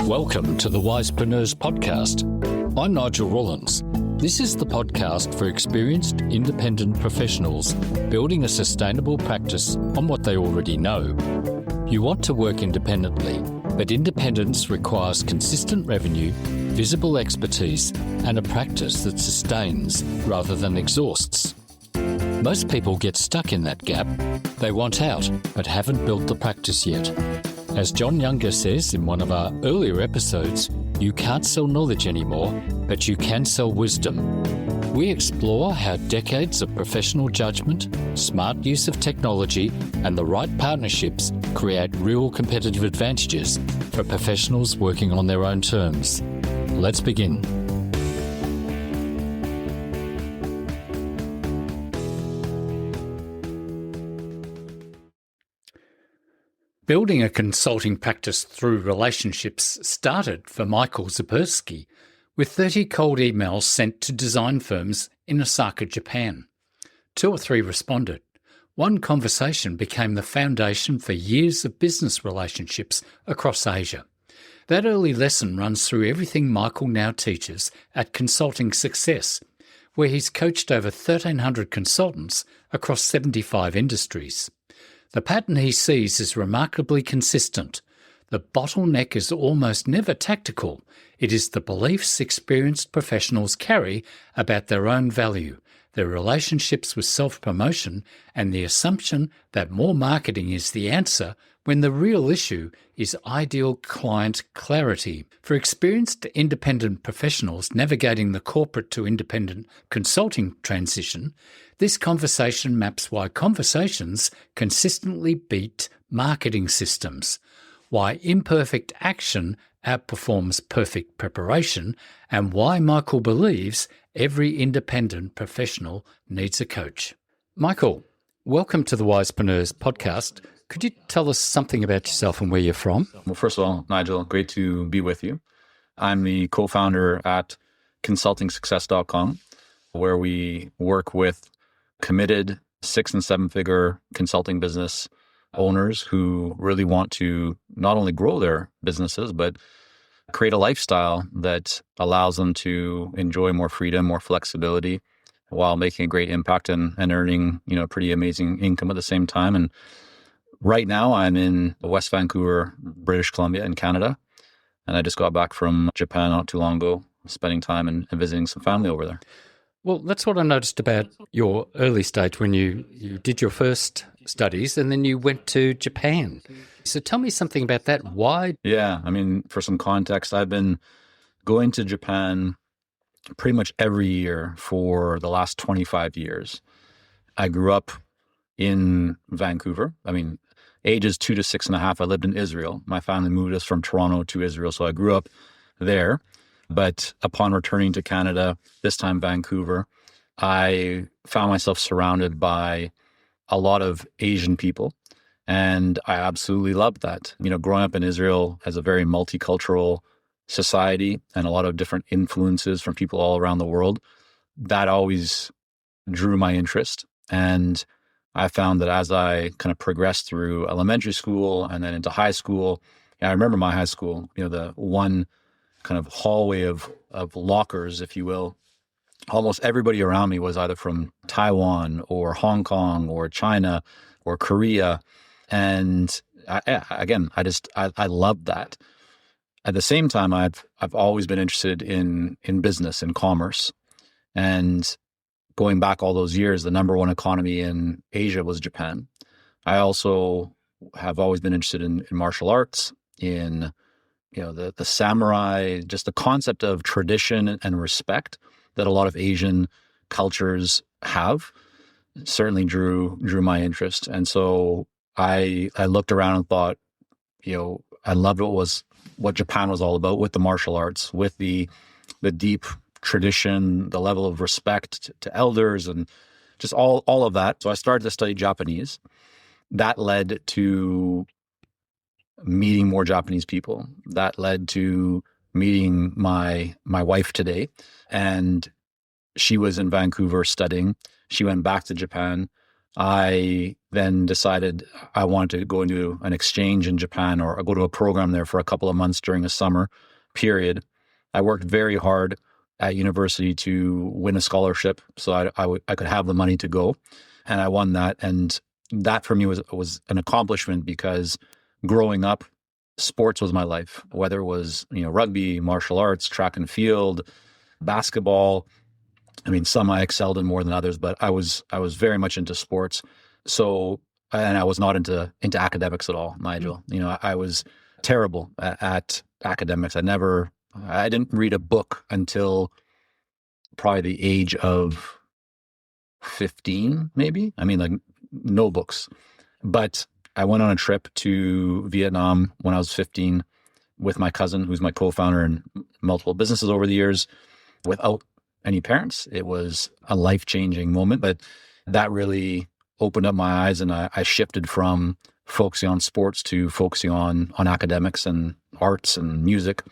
Welcome to the Wisepreneurs Podcast. I'm Nigel Rollins. This is the podcast for experienced independent professionals building a sustainable practice on what they already know. You want to work independently, but independence requires consistent revenue, visible expertise, and a practice that sustains rather than exhausts. Most people get stuck in that gap. They want out, but haven't built the practice yet. As John Younger says in one of our earlier episodes, you can't sell knowledge anymore, but you can sell wisdom. We explore how decades of professional judgment, smart use of technology, and the right partnerships create real competitive advantages for professionals working on their own terms. Let's begin. Building a consulting practice through relationships started for Michael Zipursky with 30 cold emails sent to design firms in Osaka, Japan. 2 or 3 responded. One conversation became the foundation for years of business relationships across Asia. That early lesson runs through everything Michael now teaches at Consulting Success, where he's coached over 1,300 consultants across 75 industries. The pattern he sees is remarkably consistent. The bottleneck is almost never tactical. It is the beliefs experienced professionals carry about their own value, their relationships with self-promotion, and the assumption that more marketing is the answer when the real issue is ideal client clarity. For experienced independent professionals navigating the corporate to independent consulting transition, this conversation maps why conversations consistently beat marketing systems, why imperfect action outperforms perfect preparation, and why Michael believes every independent professional needs a coach. Michael, welcome to the Wisepreneurs Podcast. Could you tell us something about yourself and where you're from? Well, first of all, Nigel, great to be with you. I'm the co-founder at consultingsuccess.com, where we work with committed 6- and 7-figure consulting business owners who really want to not only grow their businesses, but create a lifestyle that allows them to enjoy more freedom, more flexibility, while making a great impact and earning, pretty amazing income at the same time. And right now I'm in West Vancouver, British Columbia in Canada. And I just got back from Japan not too long ago, spending time and visiting some family over there. Well, that's what I noticed about your early stage when you did your first studies and then you went to Japan. So tell me something about that. Why? Yeah, for some context, I've been going to Japan pretty much every year for the last 25 years. I grew up in Vancouver. Ages 2 to 6.5, I lived in Israel. My family moved us from Toronto to Israel, so I grew up there. But upon returning to Canada, this time Vancouver, I found myself surrounded by a lot of Asian people. And I absolutely loved that. Growing up in Israel as a very multicultural society and a lot of different influences from people all around the world, that always drew my interest. And I found that as I kind of progressed through elementary school and then into high school, I remember my high school, the one kind of hallway of lockers, if you will, almost everybody around me was either from Taiwan or Hong Kong or China or Korea. And I loved that. At the same time, I've always been interested in business and commerce. And going back all those years, the number one economy in Asia was Japan. I also have always been interested in martial arts, in the samurai, just the concept of tradition and respect that a lot of Asian cultures have certainly drew my interest. And so I looked around and thought, I loved what Japan was all about with the martial arts, with the deep tradition, the level of respect to elders, and just all of that. So I started to study Japanese. That led to meeting more Japanese people. That led to meeting my wife today. And she was in Vancouver studying. She went back to Japan I then decided I wanted to go into an exchange in Japan or go to a program there for a couple of months during a summer period. I worked very hard at university to win a scholarship so I could have the money to go. And I won that. And that for me was an accomplishment because growing up, sports was my life, whether it was, rugby, martial arts, track and field, basketball. I mean, some I excelled in more than others, but I was very much into sports. So, and I was not into academics at all, Nigel. I was terrible at academics. I didn't read a book until probably the age of 15, maybe. I mean, like no books. But I went on a trip to Vietnam when I was 15 with my cousin, who's my co-founder in multiple businesses over the years, without any parents. It was a life-changing moment, but that really opened up my eyes, and I shifted from focusing on sports to focusing on academics and arts and music.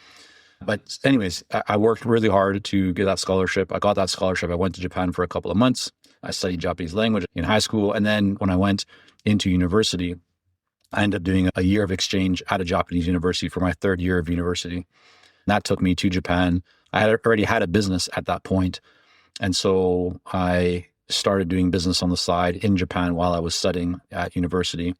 But anyways, I worked really hard to get that scholarship. I got that scholarship. I went to Japan for a couple of months. I studied Japanese language in high school. And then when I went into university, I ended up doing a year of exchange at a Japanese university for my third year of university. And that took me to Japan. I had already had a business at that point. And so I started doing business on the side in Japan while I was studying at university.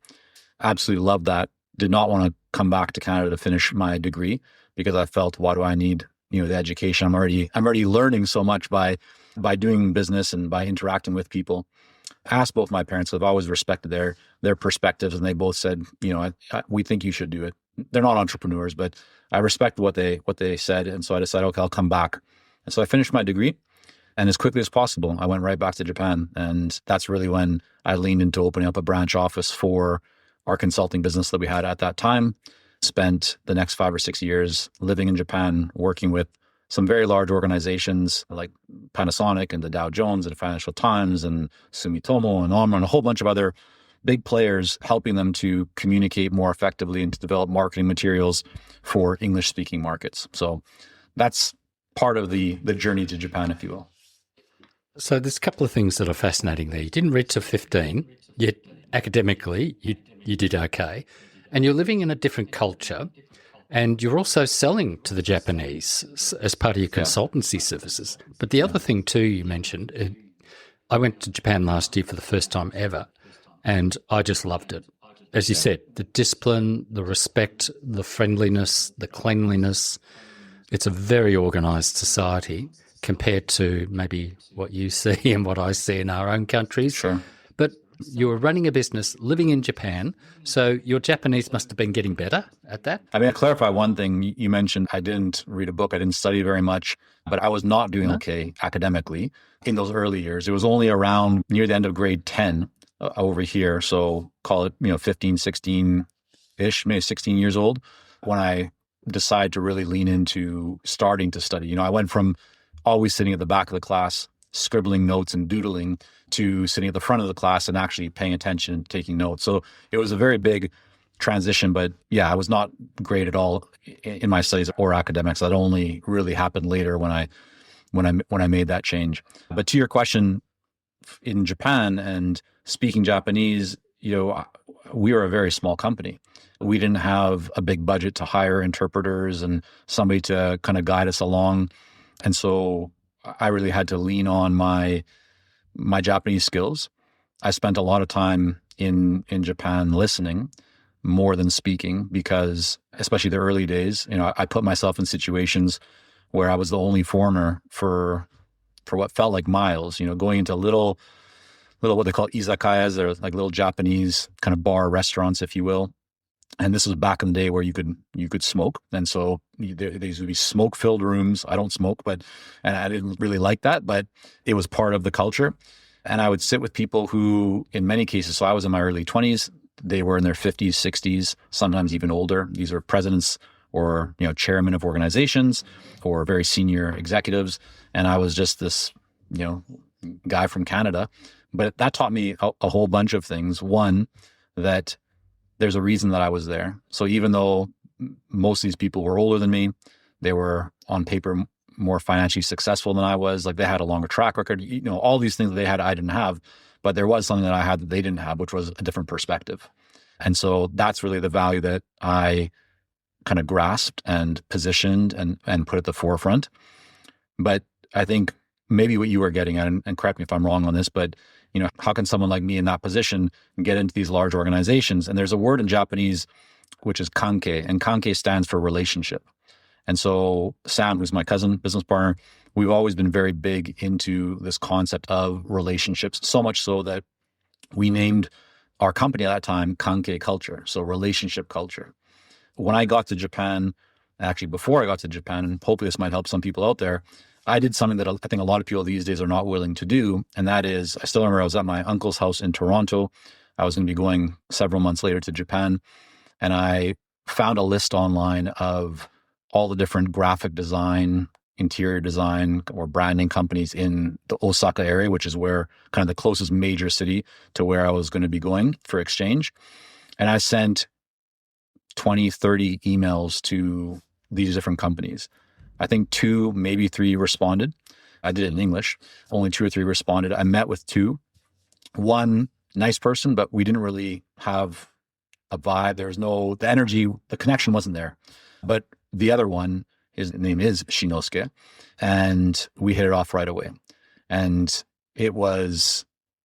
Absolutely loved that. Did not want to come back to Canada to finish my degree because I felt, why do I need, the education? I'm already learning so much by doing business and by interacting with people. I asked both my parents. I've always respected their perspectives, and they both said, we think you should do it. They're not entrepreneurs, but I respect what they said, and so I decided, okay, I'll come back. And so I finished my degree, and as quickly as possible, I went right back to Japan, and that's really when I leaned into opening up a branch office for our consulting business that we had at that time. Spent the next 5 or 6 years living in Japan, working with some very large organizations like Panasonic and the Dow Jones and Financial Times and Sumitomo and Omron, and a whole bunch of other big players, helping them to communicate more effectively and to develop marketing materials for English-speaking markets. So that's part of the journey to Japan, if you will. So there's a couple of things that are fascinating there. You didn't read to 15, yet academically you did okay. And you're living in a different culture, and you're also selling to the Japanese as part of your consultancy services. But the other thing too you mentioned, I went to Japan last year for the first time ever, and I just loved it. As you said, the discipline, the respect, the friendliness, the cleanliness. It's a very organised society compared to maybe what you see and what I see in our own countries. Sure. But you were running a business, living in Japan, so your Japanese must have been getting better at that? I mean, to clarify one thing, you mentioned I didn't read a book, I didn't study very much, but I was not doing okay academically in those early years. It was only around near the end of grade 10 over here, so call it 15, 16-ish, maybe 16 years old, when I decided to really lean into starting to study. I went from always sitting at the back of the class, scribbling notes and doodling, to sitting at the front of the class and actually paying attention and taking notes. So it was a very big transition, but yeah, I was not great at all in my studies or academics. That only really happened later when I made that change. But to your question, in Japan and speaking Japanese, we were a very small company. We didn't have a big budget to hire interpreters and somebody to kind of guide us along. And so I really had to lean on my Japanese skills. I spent a lot of time in Japan listening more than speaking because, especially the early days, I put myself in situations where I was the only foreigner for what felt like miles, going into little what they call izakayas. They're like little Japanese kind of bar restaurants, if you will. And this was back in the day where you could smoke. And so these would be smoke-filled rooms. I don't smoke, and I didn't really like that, but it was part of the culture. And I would sit with people who, in many cases, so I was in my early 20s, they were in their 50s, 60s, sometimes even older. These are presidents or, chairmen of organizations or very senior executives. And I was just this, guy from Canada. But that taught me a whole bunch of things. One, that there's a reason that I was there. So even though most of these people were older than me, they were on paper more financially successful than I was. Like they had a longer track record, all these things that they had, I didn't have, but there was something that I had that they didn't have, which was a different perspective. And so that's really the value that I kind of grasped and positioned and put at the forefront. But I think maybe what you were getting at, and correct me if I'm wrong on this, but how can someone like me in that position get into these large organizations? And there's a word in Japanese, which is Kankei, and Kankei stands for relationship. And so Sam, who's my cousin, business partner, we've always been very big into this concept of relationships, so much so that we named our company at that time Kankei culture, so relationship culture. When I got to Japan, actually before I got to Japan, and hopefully this might help some people out there, I did something that I think a lot of people these days are not willing to do. And that is, I still remember I was at my uncle's house in Toronto. I was going to be going several months later to Japan. And I found a list online of all the different graphic design, interior design, or branding companies in the Osaka area, which is where kind of the closest major city to where I was going to be going for exchange. And I sent 20, 30 emails to these different companies. I think 2, maybe 3 responded. I did it in English. Only 2 or 3 responded. I met with 2. One, nice person, but we didn't really have a vibe. There was no, the energy, the connection wasn't there. But the other one, his name is Shinosuke, and we hit it off right away. And it was,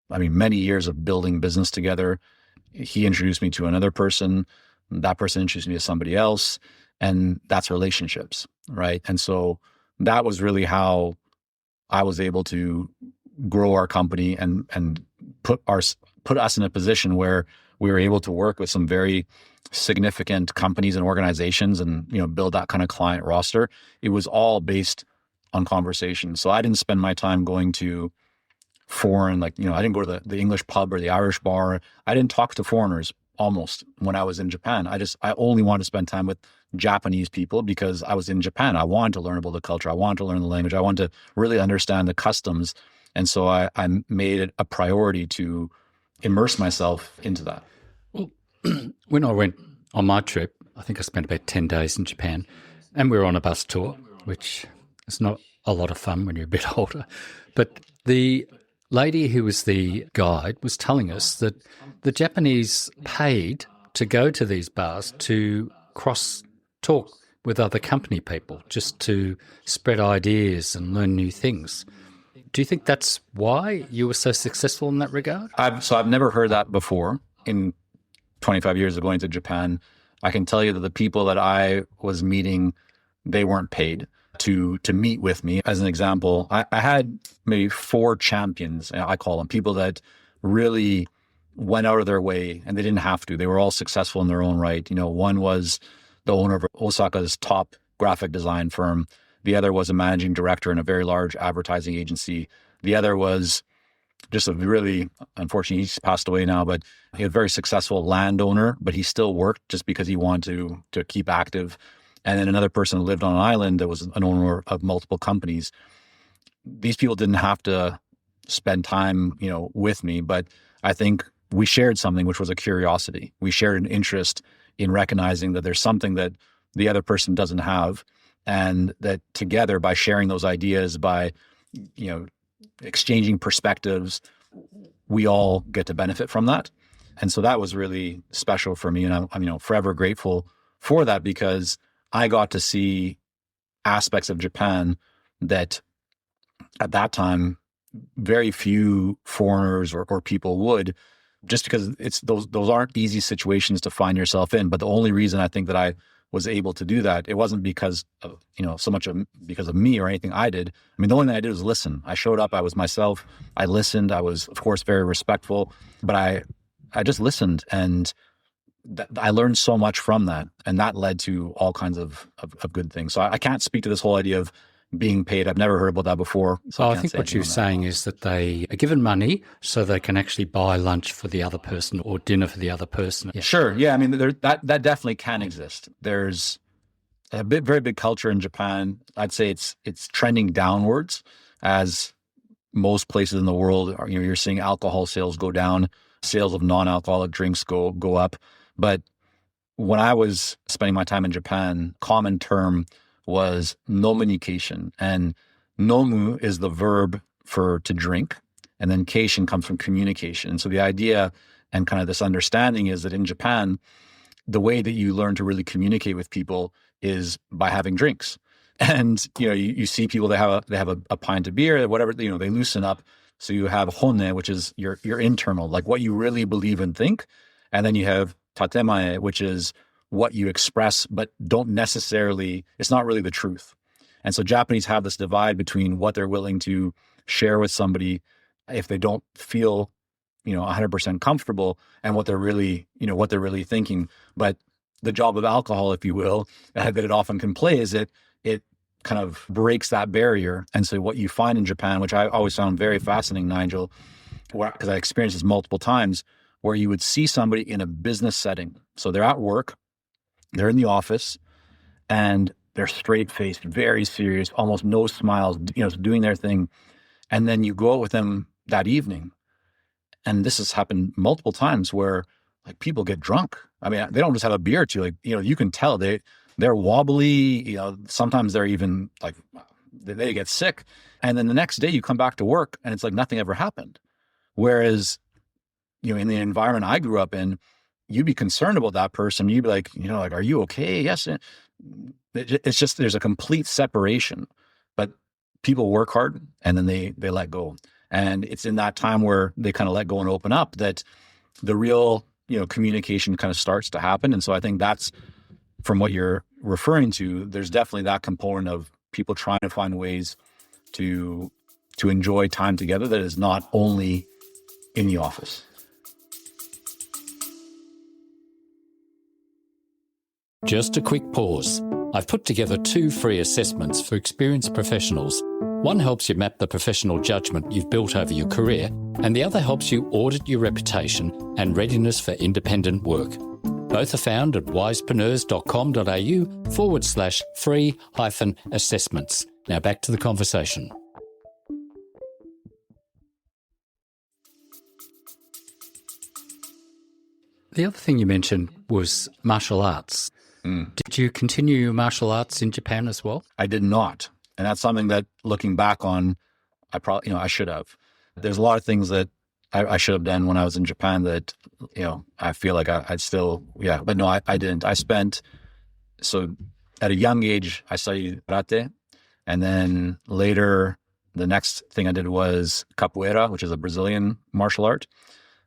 many years of building business together. He introduced me to another person. That person introduced me to somebody else. And that's relationships, right? And so that was really how I was able to grow our company and put us in a position where we were able to work with some very significant companies and organizations and build that kind of client roster. It was all based on conversation. So I didn't spend my time going to foreign, I didn't go to the English pub or the Irish bar. I didn't talk to foreigners almost when I was in Japan. I only wanted to spend time with Japanese people because I was in Japan. I wanted to learn about the culture. I wanted to learn the language. I wanted to really understand the customs. And so I made it a priority to immerse myself into that. Well, when I went on my trip, I think I spent about 10 days in Japan, and we were on a bus tour, which is not a lot of fun when you're a bit older. But the lady who was the guide was telling us that the Japanese paid to go to these bars to cross-talk with other company people, just to spread ideas and learn new things. Do you think that's why you were so successful in that regard? I've never heard that before. In 25 years of going to Japan, I can tell you that the people that I was meeting, they weren't paid to meet with me. As an example, I had maybe 4 champions, I call them, people that really went out of their way, and they didn't have to. They were all successful in their own right. One was the owner of Osaka's top graphic design firm. The other was a managing director in a very large advertising agency. The other was just a really, unfortunately, he's passed away now, but he was a very successful landowner, but he still worked just because he wanted to keep active. And then another person lived on an island that was an owner of multiple companies. These people didn't have to spend time, with me, but I think we shared something, which was a curiosity. We shared an interest in recognizing that there's something that the other person doesn't have, and that together, by sharing those ideas, by, exchanging perspectives, we all get to benefit from that. And so that was really special for me. And I'm forever grateful for that, because I got to see aspects of Japan that at that time, very few foreigners or people would, just because it's those aren't easy situations to find yourself in. But the only reason I think that I was able to do that, it wasn't because of, so much because of me or anything I did. The only thing I did was listen. I showed up, I was myself, I listened, I was, of course, very respectful, but I just listened, and I learned so much from that, and that led to all kinds of good things. So I can't speak to this whole idea of being paid. I've never heard about that before. So I think what you're saying is that they are given money so they can actually buy lunch for the other person or dinner for the other person. Yeah. Sure. Yeah. That definitely can exist. There's a very big culture in Japan. I'd say it's trending downwards, as most places in the world are. You're seeing alcohol sales go down, sales of non-alcoholic drinks go up. But when I was spending my time in Japan, common term was nomunication. And nomu is the verb for to drink, and then cation comes from communication. And so the idea and kind of this understanding is that in Japan, the way that you learn to really communicate with people is by having drinks. And you see people that have a pint of beer, whatever, they loosen up. So you have honne, which is your internal, like what you really believe and think, and then you have tatemae, which is what you express but don't necessarily, it's not really the truth. And so Japanese have this divide between what they're willing to share with somebody if they don't feel 100% comfortable, and what they're really thinking. But the job of alcohol, if you will, that it often can play is it kind of breaks that barrier. And so what you find in Japan, which I always found very fascinating, Nigel, because I experienced this multiple times, where you would see somebody in a business setting. So they're at work, they're in the office, and they're straight-faced, very serious, almost no smiles, doing their thing. And then you go out with them that evening. And this has happened multiple times where like people get drunk. I mean, they don't just have a beer or two. Like, you can tell they're wobbly. Sometimes they're even like, they get sick. And then the next day you come back to work and it's like nothing ever happened. Whereas, in the environment I grew up in, you'd be concerned about that person. You'd be like, are you okay? Yes. It's just, there's a complete separation, but people work hard and then they let go. And it's in that time where they kind of let go and open up that the real, communication kind of starts to happen. And so I think that's, from what you're referring to, there's definitely that component of people trying to find ways to enjoy time together that is not only in the office. Just a quick pause. I've put together 2 free assessments for experienced professionals. One helps you map the professional judgment you've built over your career, and the other helps you audit your reputation and readiness for independent work. Both are found at wisepreneurs.com.au/free-assessments. Now back to the conversation. The other thing you mentioned was martial arts. Did you continue your martial arts in Japan as well? I did not. And that's something that, looking back on, I should have. There's a lot of things that I should have done when I was in Japan that, I feel like I'd still, but no, I didn't. So at a young age, I studied karate. And then later, the next thing I did was capoeira, which is a Brazilian martial art.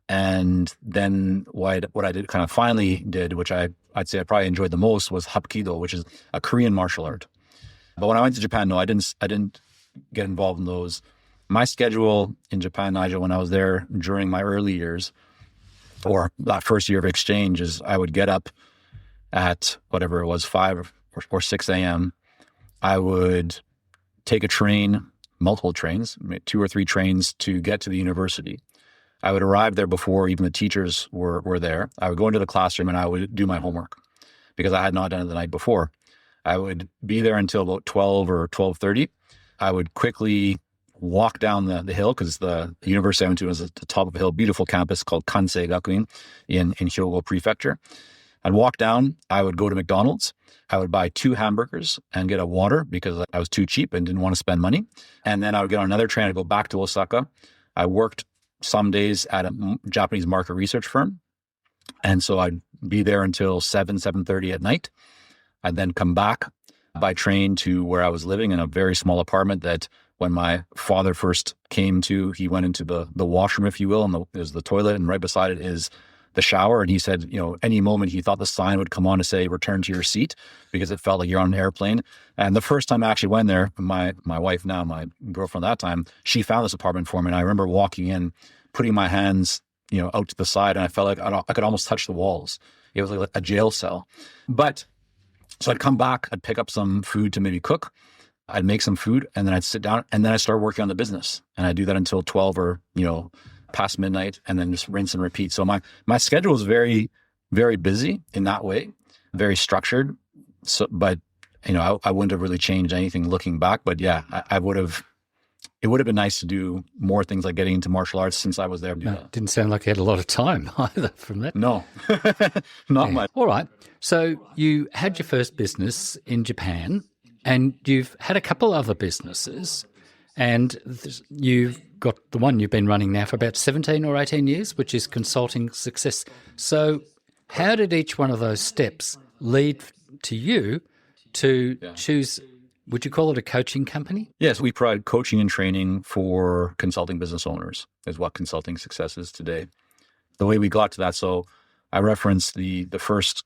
And then what I did kind of finally did, which I'd say I probably enjoyed the most, was hapkido, which is a Korean martial art. But when I went to Japan, no, I didn't get involved in those. My schedule in Japan, Nigel, when I was there during my early years, or that first year of exchange, is I would get up at whatever it was, 5 or 6 a.m. I would take a train, multiple trains, 2 or 3 trains to get to the university. I would arrive there before even the teachers were there. I would go into the classroom and I would do my homework because I had not done it the night before. I would be there until about 12 or 12:30. I would quickly walk down the hill because the university I went to was at the top of a hill, beautiful campus called Kansei Gakuin in Hyogo Prefecture. I'd walk down, I would go to McDonald's. I would buy 2 hamburgers and get a water because I was too cheap and didn't want to spend money. And then I would get on another train and go back to Osaka. I worked some days at a Japanese market research firm. And so I'd be there until 7:30 at night. I'd then come back by train to where I was living in a very small apartment that when my father first came to, he went into the washroom, if you will, and there's the toilet, and right beside it is the shower. And he said, any moment he thought the sign would come on to say, return to your seat, because it felt like you're on an airplane. And the first time I actually went there, my wife now, my girlfriend at that time, she found this apartment for me. And I remember walking in, putting my hands, out to the side, and I felt like I could almost touch the walls. It was like a jail cell. So I'd come back, I'd pick up some food to maybe cook. I'd make some food and then I'd sit down and then I'd start working on the business. And I'd do that until 12 or, past midnight, and then just rinse and repeat. So my schedule was very, very busy in that way, very structured. So, but, I wouldn't have really changed anything looking back. But yeah, it would have been nice to do more things like getting into martial arts since I was there. No, it didn't sound like you had a lot of time either from that. No, not much. All right. So you had your first business in Japan, And you've had a couple other businesses, and you've got the one you've been running now for about 17 or 18 years, which is Consulting Success. So how did each one of those steps lead to you to choose, would you call it a coaching company? Yes, we provide coaching and training for consulting business owners, is what Consulting Success is today. The way we got to that, so I referenced the first,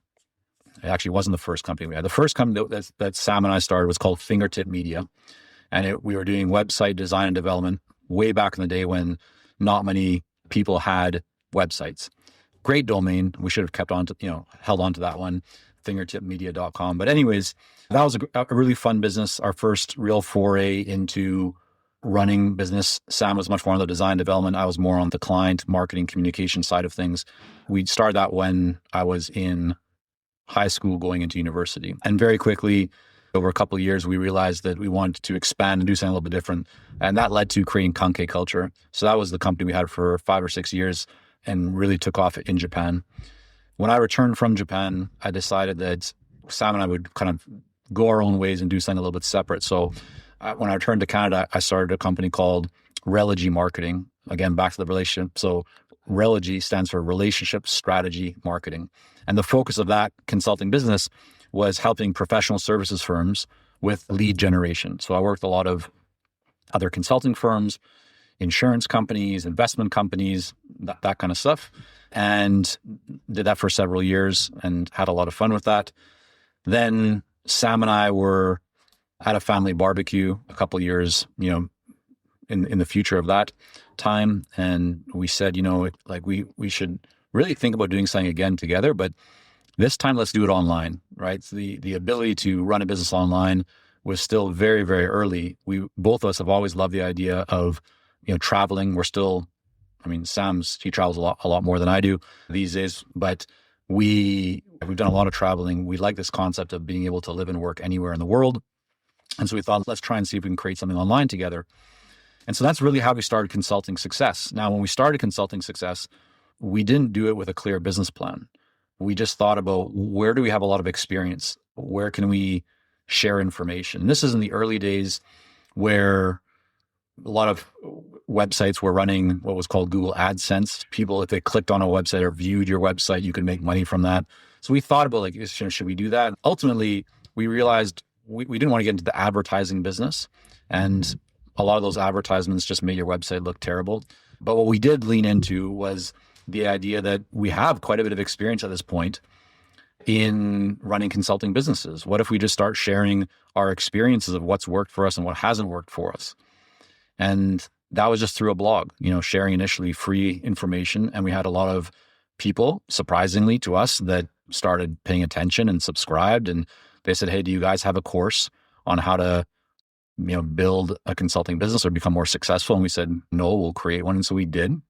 it actually wasn't the first company we had. The first company that Sam and I started was called Fingertip Media. And we were doing website design and development way back in the day when not many people had websites. Great domain. We should have kept on to, held on to that one, fingertipmedia.com. But anyways, that was a really fun business. Our first real foray into running business. Sam was much more on the design development. I was more on the client marketing communication side of things. We started that when I was in high school going into university. And very quickly, over a couple of years, we realized that we wanted to expand and do something a little bit different. And that led to creating Kankei Culture. So that was the company we had for 5 or 6 years and really took off in Japan. When I returned from Japan, I decided that Sam and I would kind of go our own ways and do something a little bit separate. So when I returned to Canada, I started a company called Relagy Marketing. Again, back to the relationship. So Relagy stands for Relationship Strategy Marketing. And the focus of that consulting business was helping professional services firms with lead generation. So I worked with a lot of other consulting firms, insurance companies, investment companies, that kind of stuff, and did that for several years and had a lot of fun with that. Then Sam and I were at a family barbecue a couple of years, in the future of that time, and we said, we should really think about doing something again together, but this time, let's do it online, right? So the ability to run a business online was still very, very early. Both of us have always loved the idea of, traveling. We're still, he travels a lot more than I do these days, but we've done a lot of traveling. We like this concept of being able to live and work anywhere in the world. And so we thought, let's try and see if we can create something online together. And so that's really how we started Consulting Success. Now, when we started Consulting Success, we didn't do it with a clear business plan. We just thought about, where do we have a lot of experience? Where can we share information? And this is in the early days where a lot of websites were running what was called Google AdSense. People, if they clicked on a website or viewed your website, you could make money from that. So we thought about, should we do that? Ultimately, we realized we didn't want to get into the advertising business. And a lot of those advertisements just made your website look terrible. But what we did lean into was the idea that we have quite a bit of experience at this point in running consulting businesses. What if we just start sharing our experiences of what's worked for us and what hasn't worked for us? And that was just through a blog, sharing initially free information. And we had a lot of people, surprisingly to us, that started paying attention and subscribed. And they said, hey, do you guys have a course on how to build a consulting business or become more successful? And we said, no, we'll create one. And so we did.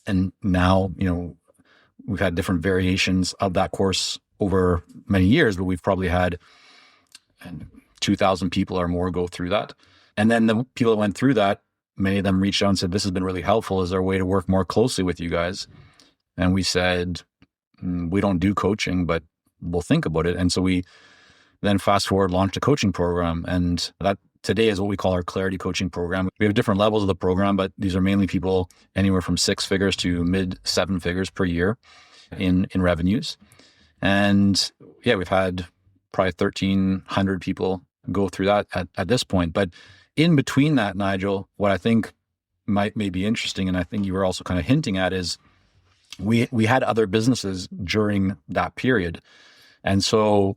And now, we've had different variations of that course over many years, but we've probably had 2,000 people or more go through that. And then the people that went through that, many of them reached out and said, this has been really helpful. Is there a way to work more closely with you guys? And we said, we don't do coaching, but we'll think about it. And so we then fast forward, launched a coaching program. And that today is what we call our Clarity Coaching Program. We have different levels of the program, but these are mainly people anywhere from 6 figures to mid 7 figures per year in revenues. And yeah, we've had probably 1,300 people go through that at this point. But in between that, Nigel, what I think may be interesting, and I think you were also kind of hinting at, is we had other businesses during that period. And so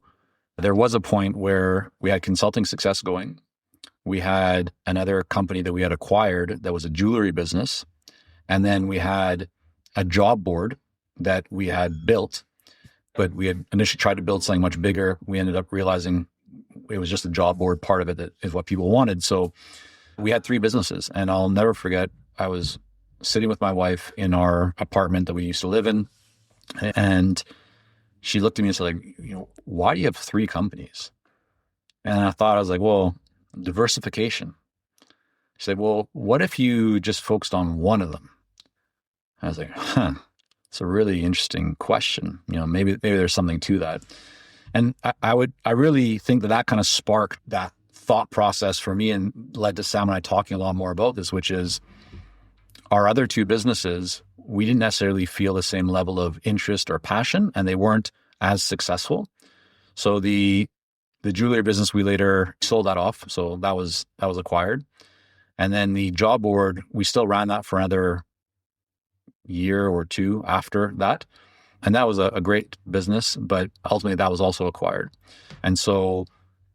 there was a point where we had Consulting Success going. We had another company that we had acquired that was a jewelry business. And then we had a job board that we had built, but we had initially tried to build something much bigger. We ended up realizing it was just a job board part of it that is what people wanted. So we had 3 businesses. And I'll never forget, I was sitting with my wife in our apartment that we used to live in. And she looked at me and said, why do you have 3 companies? And I was like, well, diversification. She said, well, what if you just focused on one of them? I was like, it's a really interesting question. Maybe there's something to that. And I really think that kind of sparked that thought process for me and led to Sam and I talking a lot more about this, which is our other two businesses, we didn't necessarily feel the same level of interest or passion, and they weren't as successful. So the jewelry business, we later sold that off. So that was acquired. And then the job board, we still ran that for another year or two after that. And that was a great business, but ultimately that was also acquired. And so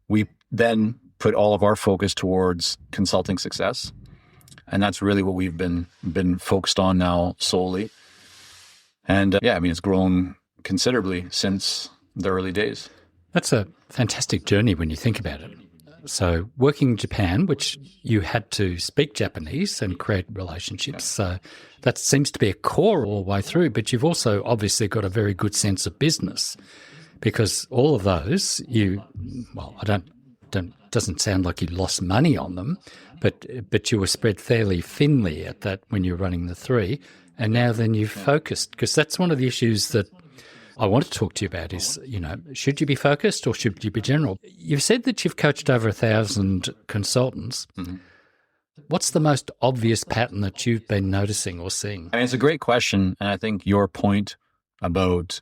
we then put all of our focus towards consulting success. And that's really what we've been focused on now solely. And it's grown considerably since the early days. That's a fantastic journey when you think about it. So working in Japan, which you had to speak Japanese and create relationships. So that seems to be a core all the way through, but you've also obviously got a very good sense of business, because all of those doesn't sound like you lost money on them, but you were spread fairly thinly at that when you were running the three. And now then you've focused, because that's one of the issues that I want to talk to you about is, should you be focused or should you be general? You've said that you've coached over 1,000 consultants. Mm-hmm. What's the most obvious pattern that you've been noticing or seeing? I mean, it's a great question. And I think your point about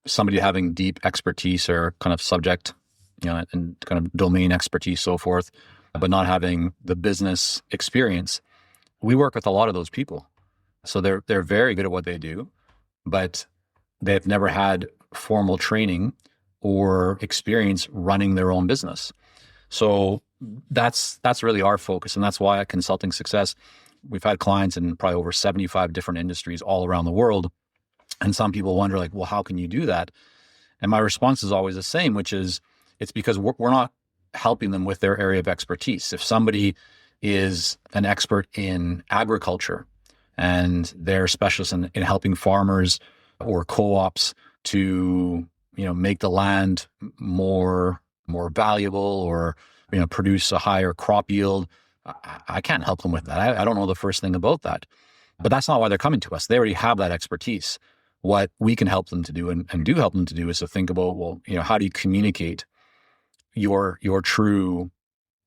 somebody having deep expertise or kind of subject, and kind of domain expertise, so forth, but not having the business experience. We work with a lot of those people. So they're very good at what they do, but they've never had formal training or experience running their own business. So that's really our focus. And that's why at Consulting Success, we've had clients in probably over 75 different industries all around the world. And some people wonder, like, well, how can you do that? And my response is always the same, which is it's because we're not helping them with their area of expertise. If somebody is an expert in agriculture and they're specialists in helping farmers or co-ops to, make the land more valuable or, produce a higher crop yield, I can't help them with that. I don't know the first thing about that. But that's not why they're coming to us. They already have that expertise. What we can help them to do and do help them to do is to think about, well, how do you communicate your true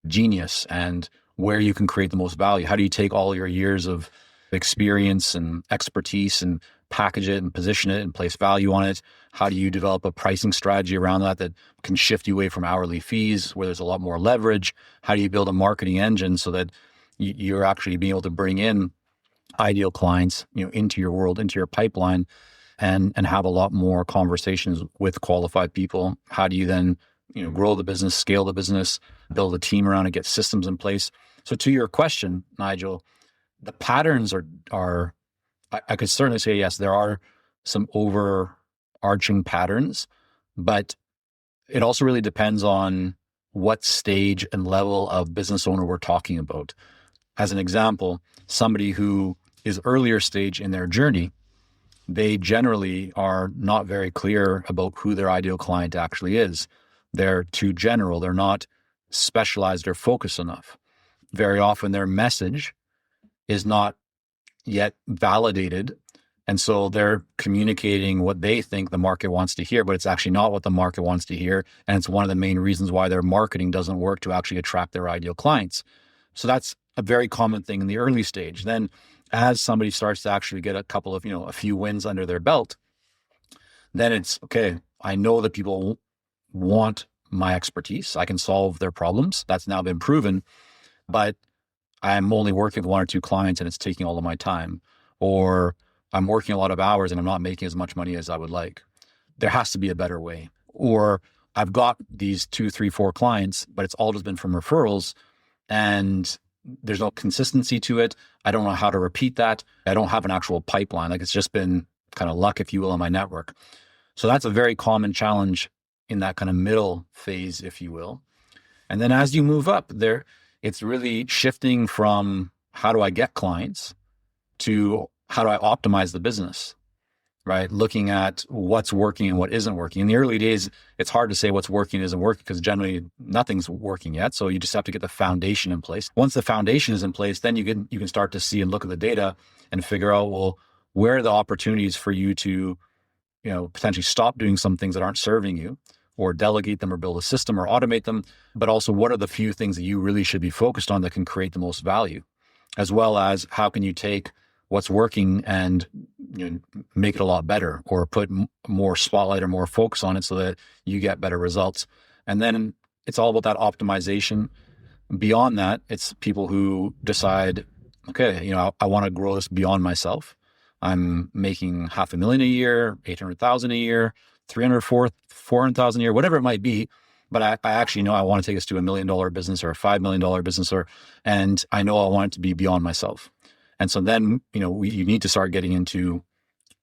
genius and where you can create the most value? How do you take all your years of experience and expertise and package it and position it and place value on it? How do you develop a pricing strategy around that can shift you away from hourly fees where there's a lot more leverage? How do you build a marketing engine so that you're actually being able to bring in ideal clients, into your world, into your pipeline, and have a lot more conversations with qualified people? How do you then, grow the business, scale the business, build a team around it, get systems in place? So to your question, Nigel, the patterns are I could certainly say, yes, there are some overarching patterns, but it also really depends on what stage and level of business owner we're talking about. As an example, somebody who is earlier stage in their journey, they generally are not very clear about who their ideal client actually is. They're too general. They're not specialized or focused enough. Very often their message is not yet validated. And so they're communicating what they think the market wants to hear, but it's actually not what the market wants to hear. And it's one of the main reasons why their marketing doesn't work to actually attract their ideal clients. So that's a very common thing in the early stage. Then as somebody starts to actually get a couple of, a few wins under their belt, then it's, okay, I know that people want my expertise. I can solve their problems. That's now been proven, but I'm only working with one or two clients and it's taking all of my time, or I'm working a lot of hours and I'm not making as much money as I would like. There has to be a better way. Or I've got these 2, 3, 4 clients, but it's all just been from referrals and there's no consistency to it. I don't know how to repeat that. I don't have an actual pipeline. Like, it's just been kind of luck, if you will, in my network. So that's a very common challenge in that kind of middle phase, if you will. And then as you move up there, it's really shifting from how do I get clients to how do I optimize the business, right? Looking at what's working and what isn't working. In the early days, it's hard to say what's working and isn't working because generally nothing's working yet. So you just have to get the foundation in place. Once the foundation is in place, then you can start to see and look at the data and figure out, well, where are the opportunities for you to, potentially stop doing some things that aren't serving you, or delegate them or build a system or automate them, but also what are the few things that you really should be focused on that can create the most value, as well as how can you take what's working and make it a lot better, or put more spotlight or more focus on it so that you get better results. And then it's all about that optimization. Beyond that, it's people who decide, okay, I want to grow this beyond myself. I'm making $500,000 a year, 800,000 a year, 300, 400,000 a year, whatever it might be. But I actually know I want to take us to $1 million business or a $5 million business, and I know I want it to be beyond myself. And so then, you need to start getting into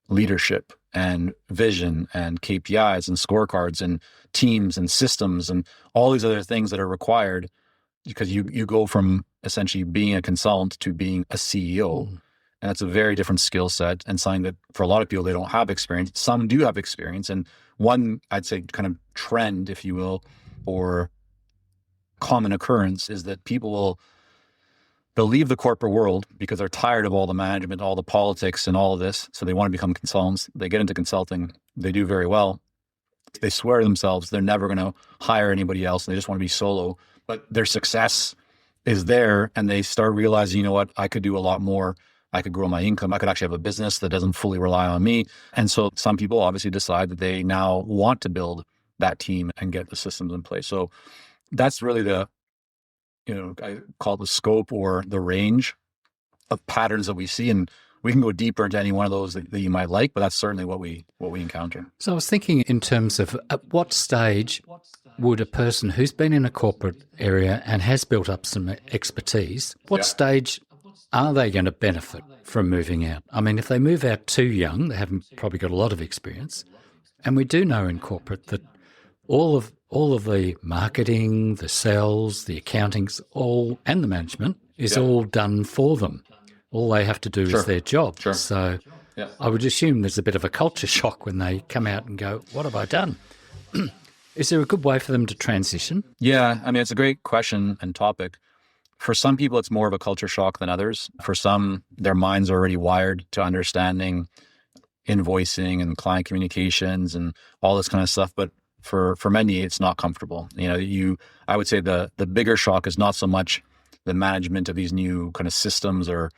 leadership and vision and KPIs and scorecards and teams and systems and all these other things that are required, because you go from essentially being a consultant to being a CEO. Mm. And that's a very different skill set, and something that for a lot of people, they don't have experience. Some do have experience. And one, I'd say, kind of trend, if you will, or common occurrence is that they'll leave the corporate world because they're tired of all the management, all the politics and all of this. So they want to become consultants. They get into consulting. They do very well. They swear to themselves they're never going to hire anybody else. They just want to be solo. But their success is there, and they start realizing, you know what, I could do a lot more. I could grow my income. I could actually have a business that doesn't fully rely on me. And so some people obviously decide that they now want to build that team and get the systems in place. So that's really I call it the scope or the range of patterns that we see. And we can go deeper into any one of those that you might like, but that's certainly what we encounter. So I was thinking in terms of at what stage would a person who's been in a corporate area and has built up some expertise, what stage are they going to benefit from moving out? I mean, if they move out too young, they haven't probably got a lot of experience. And we do know in corporate that all of the marketing, the sales, the accountings, and the management is all done for them. All they have to do is their job. Sure. So I would assume there's a bit of a culture shock when they come out and go, what have I done? Is there a good way for them to transition? Yeah, I mean, it's a great question and topic. For some people, it's more of a culture shock than others. For some, their minds are already wired to understanding invoicing and client communications and all this kind of stuff. But for many, it's not comfortable. I would say the bigger shock is not so much the management of these new kind of systems, or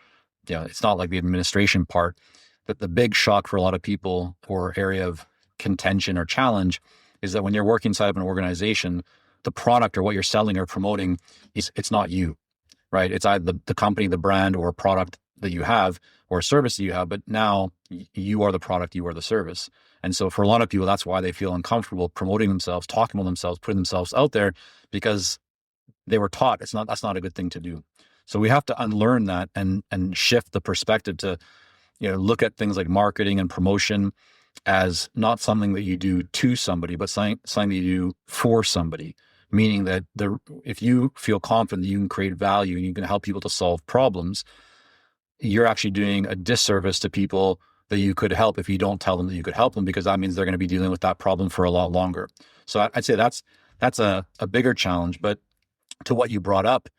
it's not like the administration part. But the big shock for a lot of people, or area of contention or challenge, is that when you're working inside of an organization, the product or what you're selling or promoting it's not you. Right? It's either the company, the brand, or a product that you have, or a service that you have, but now you are the product, you are the service. And so for a lot of people, that's why they feel uncomfortable promoting themselves, talking about themselves, putting themselves out there, because they were taught that's not a good thing to do. So we have to unlearn that and shift the perspective to, look at things like marketing and promotion as not something that you do to somebody, but something that you do for somebody. Meaning that if you feel confident that you can create value and you can help people to solve problems, you're actually doing a disservice to people that you could help if you don't tell them that you could help them, because that means they're going to be dealing with that problem for a lot longer. So I'd say that's a bigger challenge. But to what you brought up,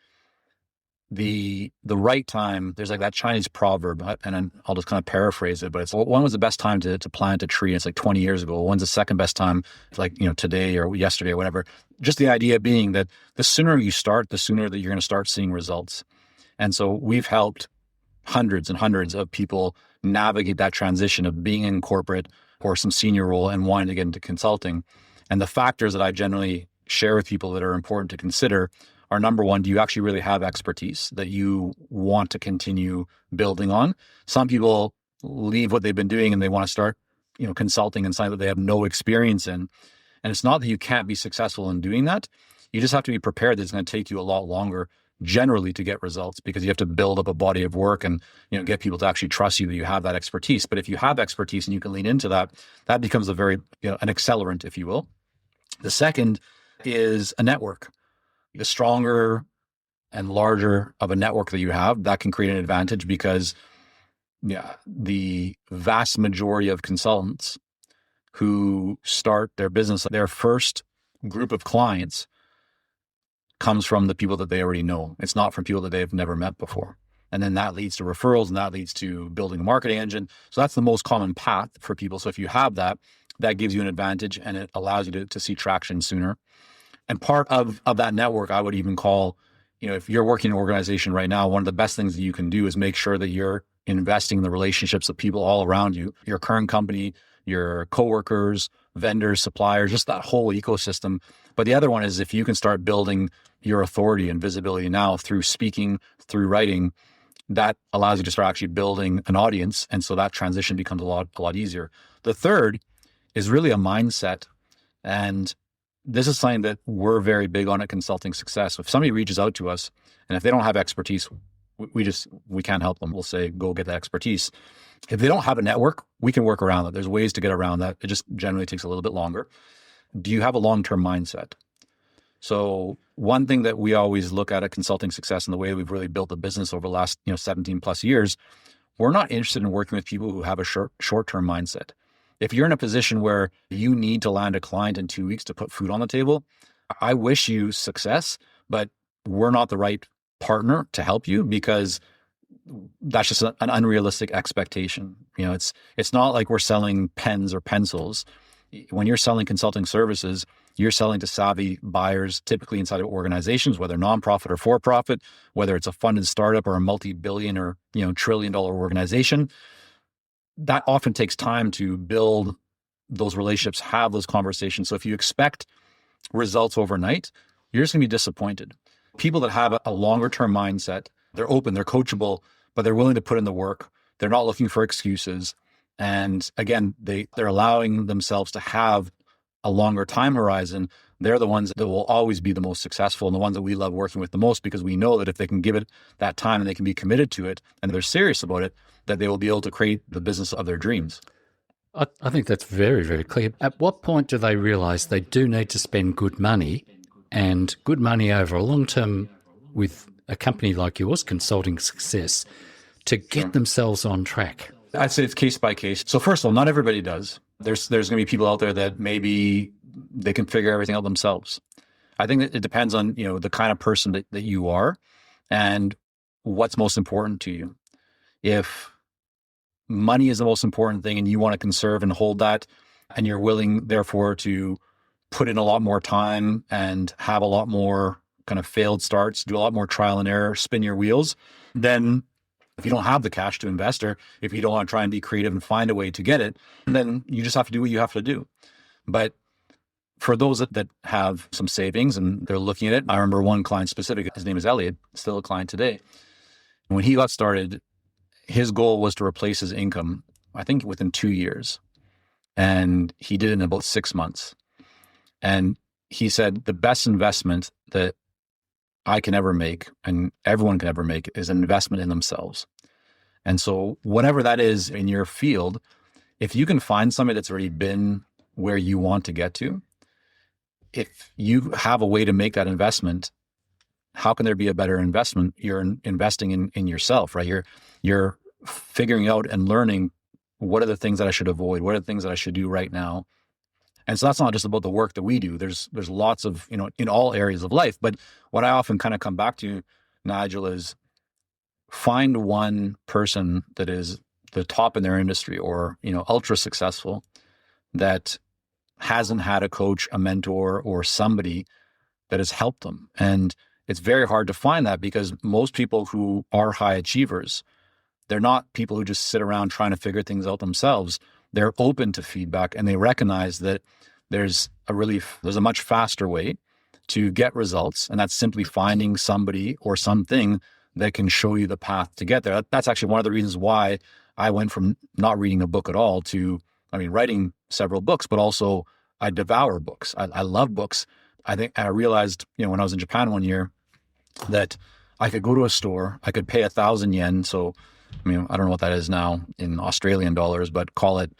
the right time, there's like that Chinese proverb, and I'll just kind of paraphrase it, but it's, when was the best time to plant a tree? It's like 20 years ago. When's the second best time? It's like, today or yesterday or whatever. Just the idea being that the sooner you start, the sooner that you're going to start seeing results. And so we've helped hundreds and hundreds of people navigate that transition of being in corporate or some senior role and wanting to get into consulting. And the factors that I generally share with people that are important to consider are, number one, do you actually really have expertise that you want to continue building on? Some people leave what they've been doing and they want to start, consulting in something that they have no experience in. And it's not that you can't be successful in doing that. You just have to be prepared that it's going to take you a lot longer generally to get results, because you have to build up a body of work and, get people to actually trust you that you have that expertise. But if you have expertise and you can lean into that, that becomes a very, an accelerant, if you will. The second is a network. The stronger and larger of a network that you have, that can create an advantage, because the vast majority of consultants who start their business, their first group of clients comes from the people that they already know. It's not from people that they've never met before. And then that leads to referrals, and that leads to building a marketing engine. So that's the most common path for people. So if you have that, that gives you an advantage and it allows you to see traction sooner. And part of that network, I would even call, if you're working in an organization right now, one of the best things that you can do is make sure that you're investing in the relationships of people all around you, your current company, your coworkers, vendors, suppliers, just that whole ecosystem. But the other one is if you can start building your authority and visibility now through speaking, through writing, that allows you to start actually building an audience. And so that transition becomes a lot easier. The third is really a mindset. And this is something that we're very big on at Consulting Success. If somebody reaches out to us and if they don't have expertise, we can't help them. We'll say, go get that expertise. If they don't have a network, we can work around that. There's ways to get around that. It just generally takes a little bit longer. Do you have a long-term mindset? So one thing that we always look at Consulting Success and the way we've really built the business over the last 17 plus years, we're not interested in working with people who have a short-term mindset. If you're in a position where you need to land a client in 2 weeks to put food on the table, I wish you success, but we're not the right partner to help you because that's just an unrealistic expectation. It's not like we're selling pens or pencils. When you're selling consulting services, you're selling to savvy buyers, typically inside of organizations, whether nonprofit or for-profit, whether it's a funded startup or a multi-billion or trillion-dollar organization. That often takes time to build those relationships, have those conversations. So if you expect results overnight, you're just going to be disappointed. People that have a longer-term mindset, they're open, they're coachable, but they're willing to put in the work. They're not looking for excuses. And again, they're allowing themselves to have a longer time horizon. They're the ones that will always be the most successful and the ones that we love working with the most, because we know that if they can give it that time and they can be committed to it and they're serious about it, that they will be able to create the business of their dreams. I think that's very, very clear. At what point do they realize they do need to spend good money, and good money over a long term with a company like yours, Consulting Success, to get themselves on track? I'd say it's case by case. So first of all, not everybody does. There's going to be people out there that maybe they can figure everything out themselves. I think that it depends on, the kind of person that you are and what's most important to you. If money is the most important thing and you want to conserve and hold that, and you're willing, therefore, to put in a lot more time and have a lot more kind of failed starts, do a lot more trial and error, spin your wheels, then if you don't have the cash to invest, or if you don't want to try and be creative and find a way to get it, then you just have to do what you have to do. But for those that have some savings and they're looking at it, I remember one client specific, his name is Elliot, still a client today. When he got started, his goal was to replace his income, I think within 2 years. And he did it in about 6 months. And he said, the best investment that I can ever make and everyone can ever make is an investment in themselves. And so whatever that is in your field, if you can find somebody that's already been where you want to get to, if you have a way to make that investment, how can there be a better investment? You're investing in yourself, right? You're figuring out and learning what are the things that I should avoid? What are the things that I should do right now? And so that's not just about the work that we do. There's lots of, in all areas of life. But what I often kind of come back to, Nigel, is find one person that is the top in their industry or, ultra successful that hasn't had a coach, a mentor, or somebody that has helped them. And it's very hard to find that because most people who are high achievers, they're not people who just sit around trying to figure things out themselves. They're open to feedback and they recognize that there's a much faster way to get results. And that's simply finding somebody or something that can show you the path to get there. That's actually one of the reasons why I went from not reading a book at all to, writing several books, but also I devour books. I love books. I think I realized, when I was in Japan one year that I could go to a store, I could pay 1,000 yen. So, I don't know what that is now in Australian dollars, but call it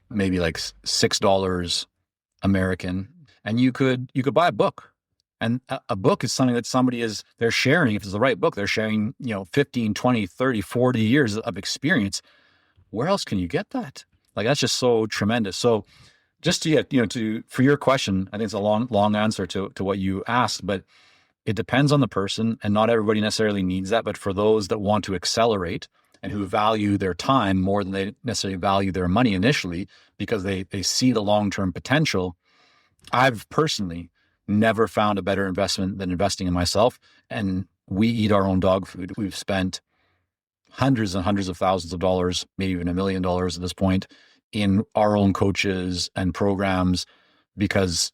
maybe like $6 American. And you could buy a book. And a book is something that they're sharing. If it's the right book, they're sharing, 15, 20, 30, 40 years of experience. Where else can you get that? Like, that's just so tremendous. So just to get, for your question, I think it's a long answer to what you asked, but it depends on the person and not everybody necessarily needs that. But for those that want to accelerate and who value their time more than they necessarily value their money initially because they see the long-term potential. I've personally never found a better investment than investing in myself. And we eat our own dog food. We've spent hundreds and hundreds of thousands of dollars, maybe even $1 million at this point, in our own coaches and programs, because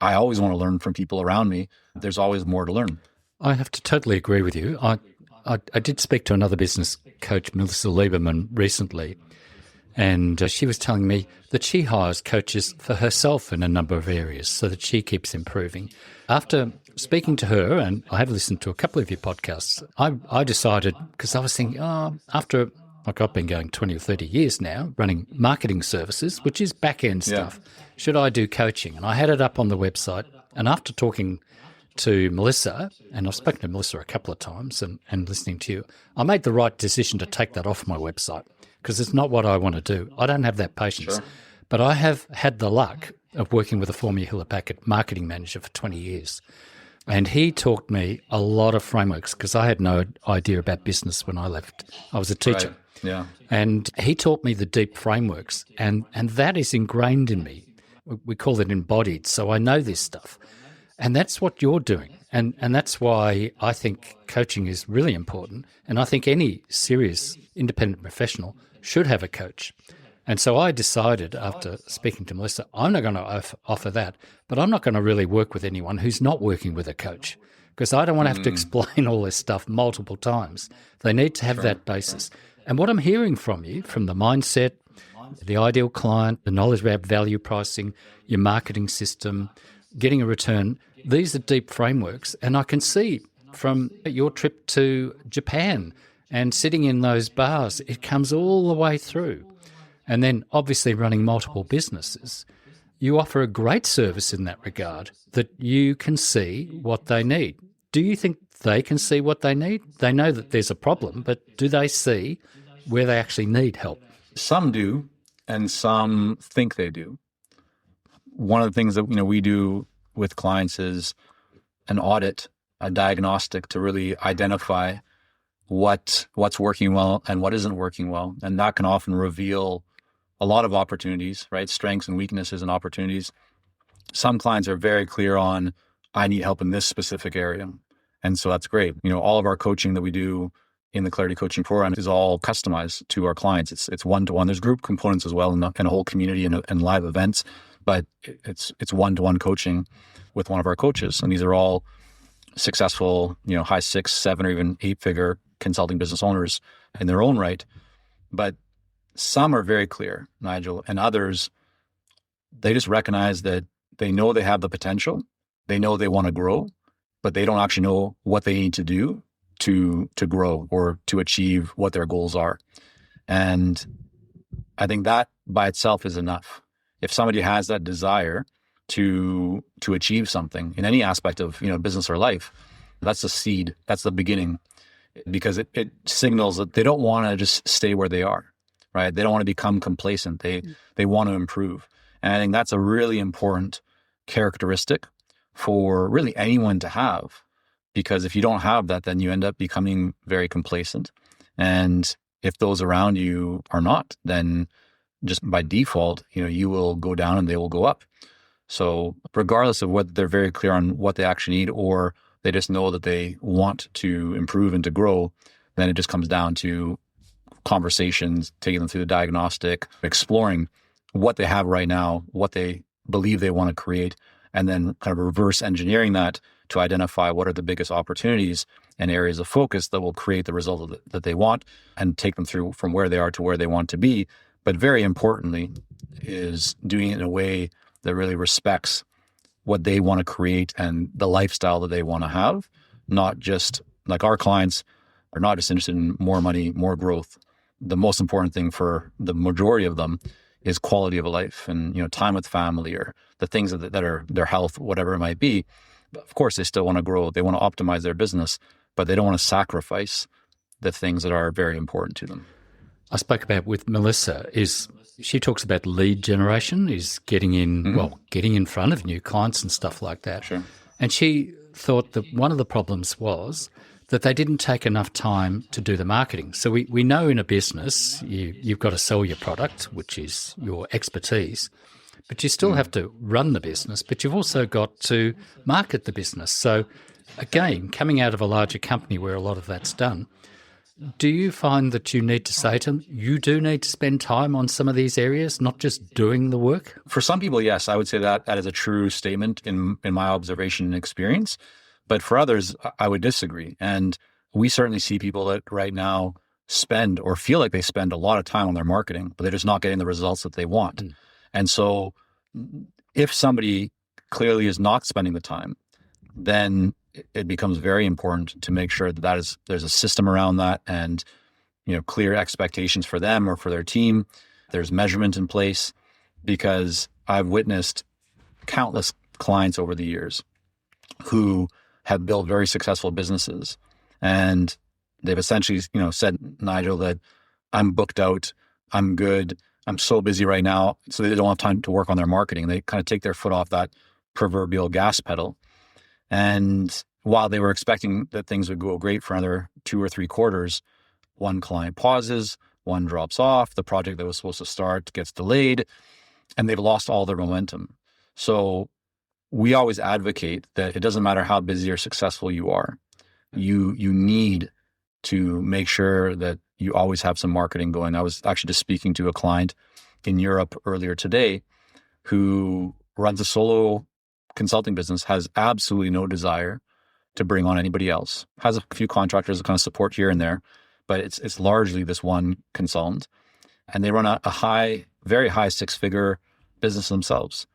I always want to learn from people around me. There's always more to learn. I have to totally agree with you. I did speak to another business coach, Melissa Lieberman, recently, and she was telling me that she hires coaches for herself in a number of areas so that she keeps improving. After speaking to her, and I have listened to a couple of your podcasts, I decided, because I was thinking, after, like I've been going 20 or 30 years now, running marketing services, which is back-end stuff, should I do coaching? And I had it up on the website, and after talking to Melissa, and I've spoken to Melissa a couple of times and listening to you, I made the right decision to take that off my website because it's not what I want to do. I don't have that patience. Sure. But I have had the luck of working with a former Hewlett-Packard marketing manager for 20 years. And he taught me a lot of frameworks because I had no idea about business when I left. I was a teacher. Right. Yeah. And he taught me the deep frameworks, and that is ingrained in me. We call it embodied. So I know this stuff. And that's what you're doing. And that's why I think coaching is really important. And I think any serious independent professional should have a coach. And so I decided after speaking to Melissa, I'm not going to offer that, but I'm not going to really work with anyone who's not working with a coach because I don't want to have to explain all this stuff multiple times. They need to have that basis. And what I'm hearing from you, from the mindset, the ideal client, the knowledge about value pricing, your marketing system, getting a return, these are deep frameworks. And I can see from your trip to Japan and sitting in those bars, it comes all the way through. And then obviously running multiple businesses, you offer a great service in that regard that you can see what they need. Do you think they can see what they need? They know that there's a problem, but do they see where they actually need help? Some do, and some think they do. One of the things that we do with clients is an audit, a diagnostic to really identify what's working well and what isn't working well. And that can often reveal a lot of opportunities, right? Strengths and weaknesses and opportunities. Some clients are very clear on, I need help in this specific area. And so that's great. All of our coaching that we do in the Clarity Coaching Program is all customized to our clients. It's one-to-one. There's group components as well in a whole community and live events, but it's one-to-one coaching with one of our coaches. And these are all successful, high 6, 7, or even 8-figure consulting business owners in their own right. But some are very clear, Nigel, and others, they just recognize that they know they have the potential. They know they want to grow, but they don't actually know what they need to do to grow or to achieve what their goals are. And I think that by itself is enough. If somebody has that desire to achieve something in any aspect of business or life, that's the seed, that's the beginning, because it signals that they don't want to just stay where they are, right? They don't want to become complacent. They want to improve. And I think that's a really important characteristic for really anyone to have, because if you don't have that, then you end up becoming very complacent. And if those around you are not, then just by default, you will go down and they will go up. So regardless of whether they're very clear on what they actually need or they just know that they want to improve and to grow, then it just comes down to conversations, taking them through the diagnostic, exploring what they have right now, what they believe they want to create, and then kind of reverse engineering that to identify what are the biggest opportunities and areas of focus that will create the result that they want and take them through from where they are to where they want to be. But very importantly is doing it in a way that really respects what they want to create and the lifestyle that they want to have. Not just like our clients are not just interested in more money, more growth. The most important thing for the majority of them is quality of life and time with family or the things that are their health, whatever it might be. But of course, they still want to grow. They want to optimize their business, but they don't want to sacrifice the things that are very important to them. I spoke about with Melissa is she talks about lead generation, is getting in front of new clients and stuff like that. Sure. And she thought that one of the problems was that they didn't take enough time to do the marketing. So we know in a business, you've got to sell your product, which is your expertise, but you still have to run the business, but you've also got to market the business. So again, coming out of a larger company where a lot of that's done, do you find that you need to say to them, you do need to spend time on some of these areas, not just doing the work? For some people, yes, I would say that is a true statement in my observation and experience. But for others, I would disagree. And we certainly see people that right now spend or feel like they spend a lot of time on their marketing, but they're just not getting the results that they want. And so if somebody clearly is not spending the time, then it becomes very important to make sure that there's a system around that and, clear expectations for them or for their team. There's measurement in place, because I've witnessed countless clients over the years who have built very successful businesses, and they've essentially, said, Nigel, that I'm booked out, I'm good, I'm so busy right now. So they don't have time to work on their marketing. They kind of take their foot off that proverbial gas pedal. And while they were expecting that things would go great for another 2 or 3 quarters, one client pauses, one drops off, the project that was supposed to start gets delayed, and they've lost all their momentum. So we always advocate that it doesn't matter how busy or successful you are, you need to make sure that you always have some marketing going. I was actually just speaking to a client in Europe earlier today who runs a solo consulting business, has absolutely no desire to bring on anybody else, has a few contractors that kind of support here and there, but it's largely this one consultant. And they run a very high 6-figure business themselves.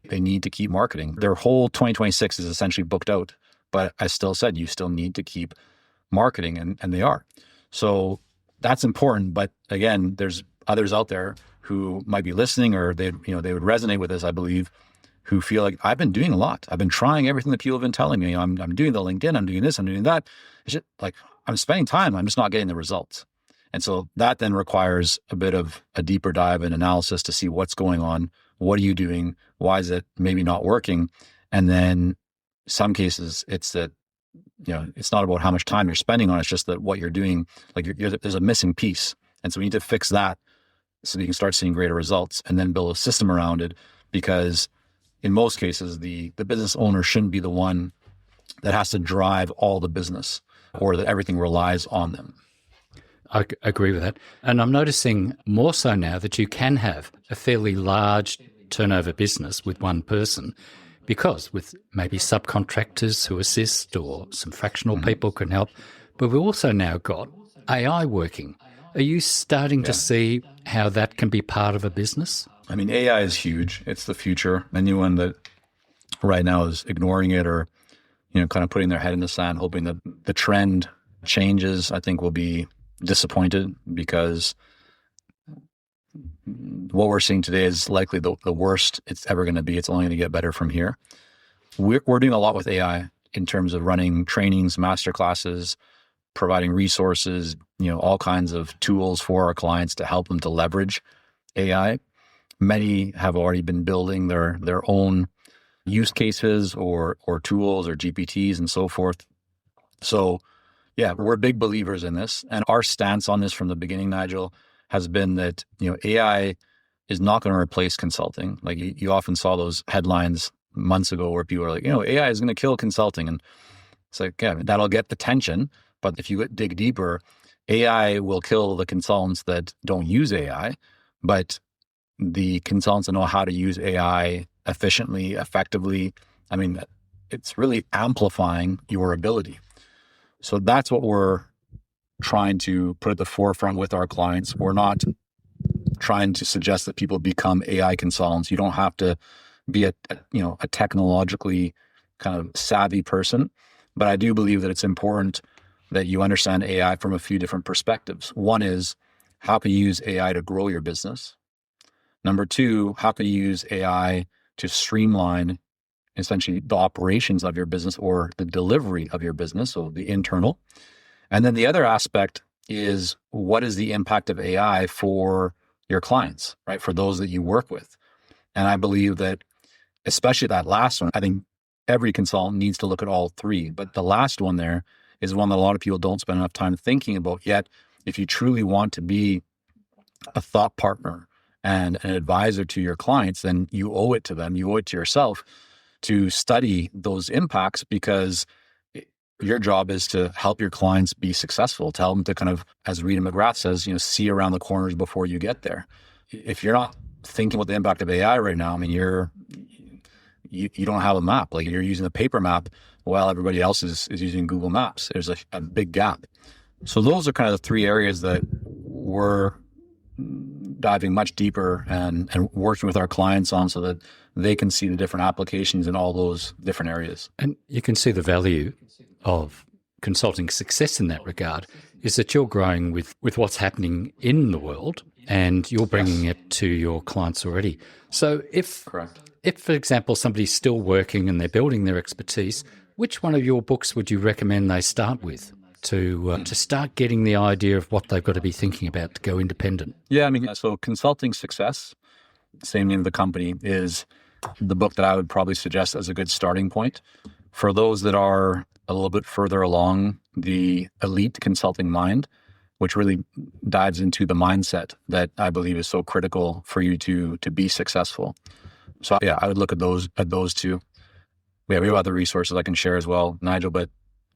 They need to keep marketing. Their whole 2026 is essentially booked out. But I still said, you still need to keep marketing, and they are. So that's important. But again, there's others out there who might be listening, or they would resonate with this, I believe, who feel like, I've been doing a lot. I've been trying everything that people have been telling me. I'm doing the LinkedIn, I'm doing this, I'm doing that. It's just like, I'm spending time, I'm just not getting the results. And so that then requires a bit of a deeper dive and analysis to see what's going on. What are you doing? Why is it maybe not working? And then some cases it's that, it's not about how much time you're spending on it. It's just that what you're doing, like there's a missing piece. And so we need to fix that so you can start seeing greater results, and then build a system around it, because in most cases, the business owner shouldn't be the one that has to drive all the business, or that everything relies on them. I agree with that. And I'm noticing more so now that you can have a fairly large turnover business with one person, because with maybe subcontractors who assist, or some fractional people can help. But we've also now got AI working. Are you starting to see how that can be part of a business? I mean, AI is huge. It's the future. Anyone that right now is ignoring it, or, kind of putting their head in the sand, hoping that the trend changes, I think will be disappointed, because what we're seeing today is likely the worst it's ever going to be. It's only going to get better from here. We're doing a lot with AI in terms of running trainings, masterclasses, providing resources, all kinds of tools for our clients to help them to leverage AI. Many have already been building their own use cases or tools or GPTs and so forth. So yeah, we're big believers in this. And our stance on this from the beginning, Nigel, has been that, AI is not going to replace consulting. Like you often saw those headlines months ago where people are like, AI is going to kill consulting. And it's like, yeah, that'll get the attention. But if you dig deeper, AI will kill the consultants that don't use AI, but the consultants that know how to use AI efficiently, effectively, I mean, it's really amplifying your ability. So that's what we're trying to put at the forefront with our clients. We're not trying to suggest that people become AI consultants. You don't have to be a technologically kind of savvy person, but I do believe that it's important that you understand AI from a few different perspectives. One is, how can you use AI to grow your business? Number 2, how can you use AI to streamline essentially the operations of your business, or the delivery of your business, so the internal. And then the other aspect is, what is the impact of AI for your clients, right? For those that you work with. And I believe that, especially that last one, I think every consultant needs to look at all 3. But the last one there is one that a lot of people don't spend enough time thinking about. Yet, if you truly want to be a thought partner and an advisor to your clients, then you owe it to them, you owe it to yourself to study those impacts, because your job is to help your clients be successful, to help them to kind of, as Rita McGrath says, see around the corners before you get there. If you're not thinking about the impact of AI right now, I mean, you don't have a map. Like, you're using a paper map while everybody else is using Google Maps. There's a big gap. So those are kind of the three areas that we're diving much deeper and working with our clients on, so that they can see the different applications in all those different areas. And you can see the value of consulting success in that regard is that you're growing with what's happening in the world, and you're bringing it to your clients already. So if, for example, somebody's still working and they're building their expertise, which one of your books would you recommend they start with to start getting the idea of what they've got to be thinking about to go independent? Yeah, I mean, so Consulting Success, same name of the company, is the book that I would probably suggest as a good starting point. For those that are a little bit further along, the Elite Consulting Mind, which really dives into the mindset that I believe is so critical for you to be successful. So yeah, I would look at those two. We have other resources I can share as well, Nigel, but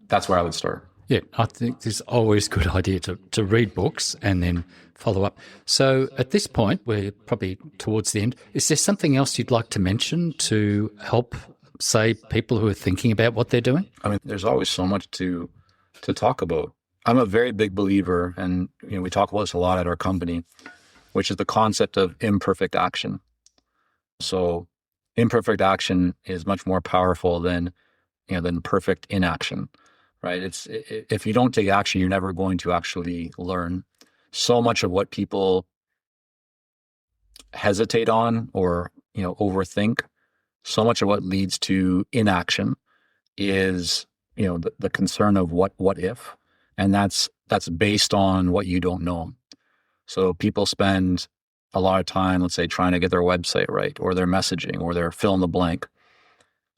that's where I would start. Yeah, I think it's always a good idea to read books and then follow up. So at this point, we're probably towards the end. Is there something else you'd like to mention to help, say, people who are thinking about what they're doing? I mean, there's always so much to talk about. I'm a very big believer, and we talk about this a lot at our company, which is the concept of imperfect action. So imperfect action is much more powerful than perfect inaction, right? If you don't take action, you're never going to actually learn. So much of what people hesitate on or overthink, so much of what leads to inaction is the concern of what if, and that's based on what you don't know. So people spend a lot of time, let's say, trying to get their website right, or their messaging, or their fill in the blank.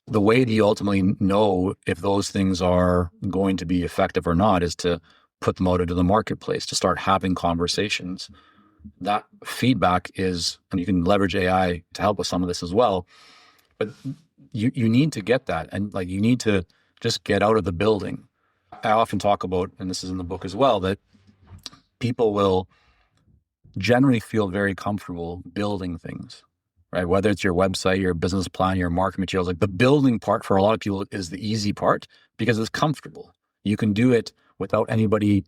The way that you ultimately know if those things are going to be effective or not is to put them out into the marketplace, to start having conversations. That feedback is, and you can leverage AI to help with some of this as well, but you need to get that, and you need to just get out of the building. I often talk about, and this is in the book as well, that people will generally feel very comfortable building things, right? Whether it's your website, your business plan, your marketing materials, the building part for a lot of people is the easy part because it's comfortable. You can do it without anybody,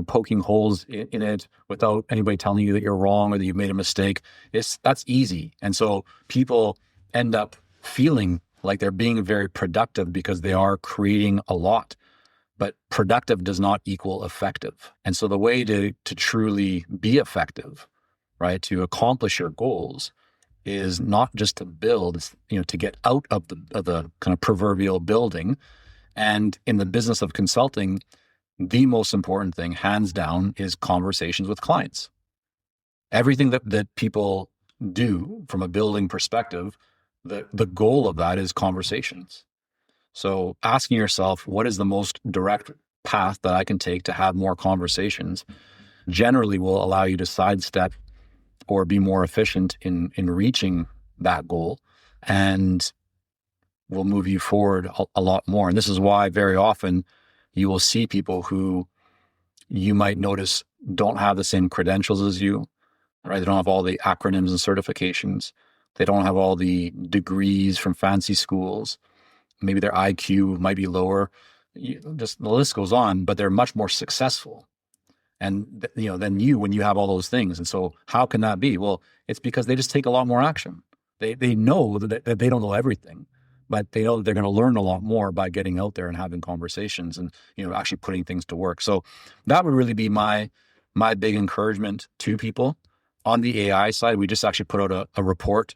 poking holes in it, without anybody telling you that you're wrong or that you've made a mistake. That's easy. And so people end up feeling like they're being very productive because they are creating a lot. But productive does not equal effective. And so the way to truly be effective, right, to accomplish your goals, is not just to build, it's, to get out of the kind of proverbial building. And in the business of consulting, the most important thing, hands down, is conversations with clients. Everything that people do from a building perspective, the goal of that is conversations. So asking yourself, what is the most direct path that I can take to have more conversations, generally will allow you to sidestep or be more efficient in reaching that goal, and will move you forward a lot more. And this is why very often you will see people who you might notice don't have the same credentials as you, right? They don't have all the acronyms and certifications. They don't have all the degrees from fancy schools. Maybe their IQ might be lower. Just the list goes on, but they're much more successful. And than you when you have all those things. And so how can that be? Well, it's because they just take a lot more action. They know that they don't know everything, but they know that they're going to learn a lot more by getting out there and having conversations and actually putting things to work. So that would really be my big encouragement to people. On the AI side, we just actually put out a report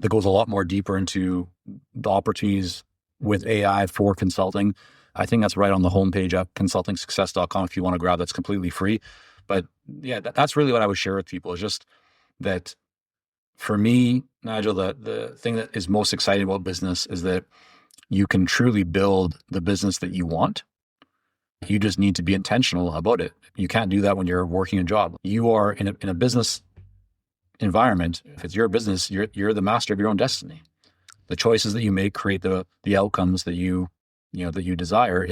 that goes a lot more deeper into the opportunities with AI for consulting. I think that's right on the homepage at consultingsuccess.com if you want to grab. That's completely free. But yeah, that's really what I would share with people, is just that for me, Nigel, the thing that is most exciting about business is that you can truly build the business that you want, You just need to be intentional about it. You can't do that when you're working a job. You are in a business environment. If it's your business, you're the master of your own destiny. The choices that you make create the outcomes that you desire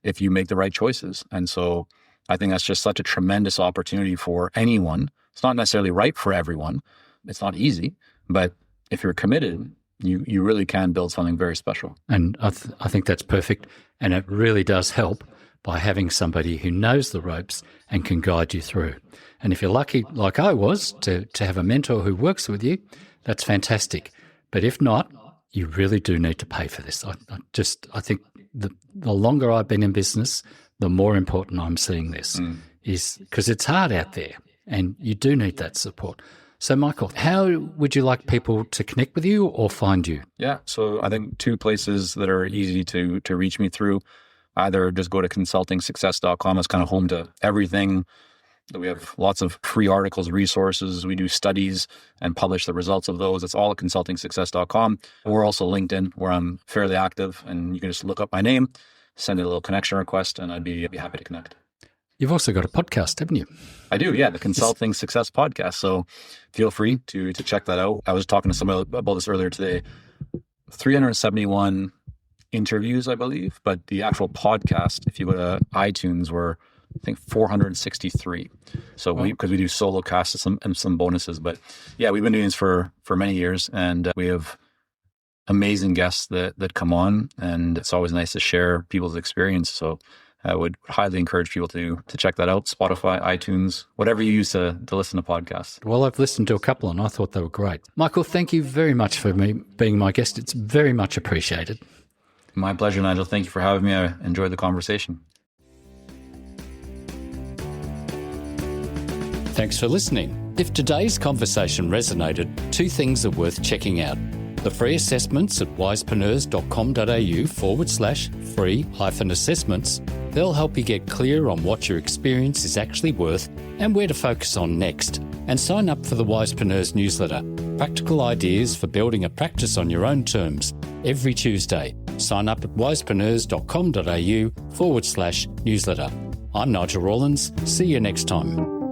if you make the right choices. And so I think that's just such a tremendous opportunity for anyone. It's not necessarily right for everyone. It's not easy, but if you're committed, you really can build something very special. And I think that's perfect. And it really does help by having somebody who knows the ropes and can guide you through. And if you're lucky, like I was, to have a mentor who works with you, that's fantastic. But if not, you really do need to pay for this. I think the longer I've been in business, the more important I'm seeing this is because it's hard out there and you do need that support. So, Michael, how would you like people to connect with you or find you? Yeah, so I think 2 places that are easy to reach me through. Either just go to consultingsuccess.com. It's kind of home to everything. We have lots of free articles, resources. We do studies and publish the results of those. It's all at consultingsuccess.com. We're also LinkedIn, where I'm fairly active, and you can just look up my name, send a little connection request, and I'd be happy to connect. You've also got a podcast, haven't you? I do, yeah, the Consulting Success Podcast. So feel free to check that out. I was talking to somebody about this earlier today. 371 interviews, I believe, but the actual podcast, if you go to iTunes, were I think 463. So because we do solo casts and some bonuses, but yeah, we've been doing this for many years, and we have amazing guests that come on, and it's always nice to share people's experience. So I would highly encourage people to check that out. Spotify, iTunes, whatever you use to listen to podcasts. Well, I've listened to a couple and I thought they were great. Michael, thank you very much for being my guest. It's very much appreciated. My pleasure, Nigel. Thank you for having me. I enjoyed the conversation. Thanks for listening. If today's conversation resonated, 2 things are worth checking out. The free assessments at wisepreneurs.com.au/free-assessments. They'll help you get clear on what your experience is actually worth and where to focus on next. And sign up for the Wisepreneurs newsletter. Practical ideas for building a practice on your own terms every Tuesday. Sign up at wisepreneurs.com.au/newsletter. I'm Nigel Rawlins. See you next time.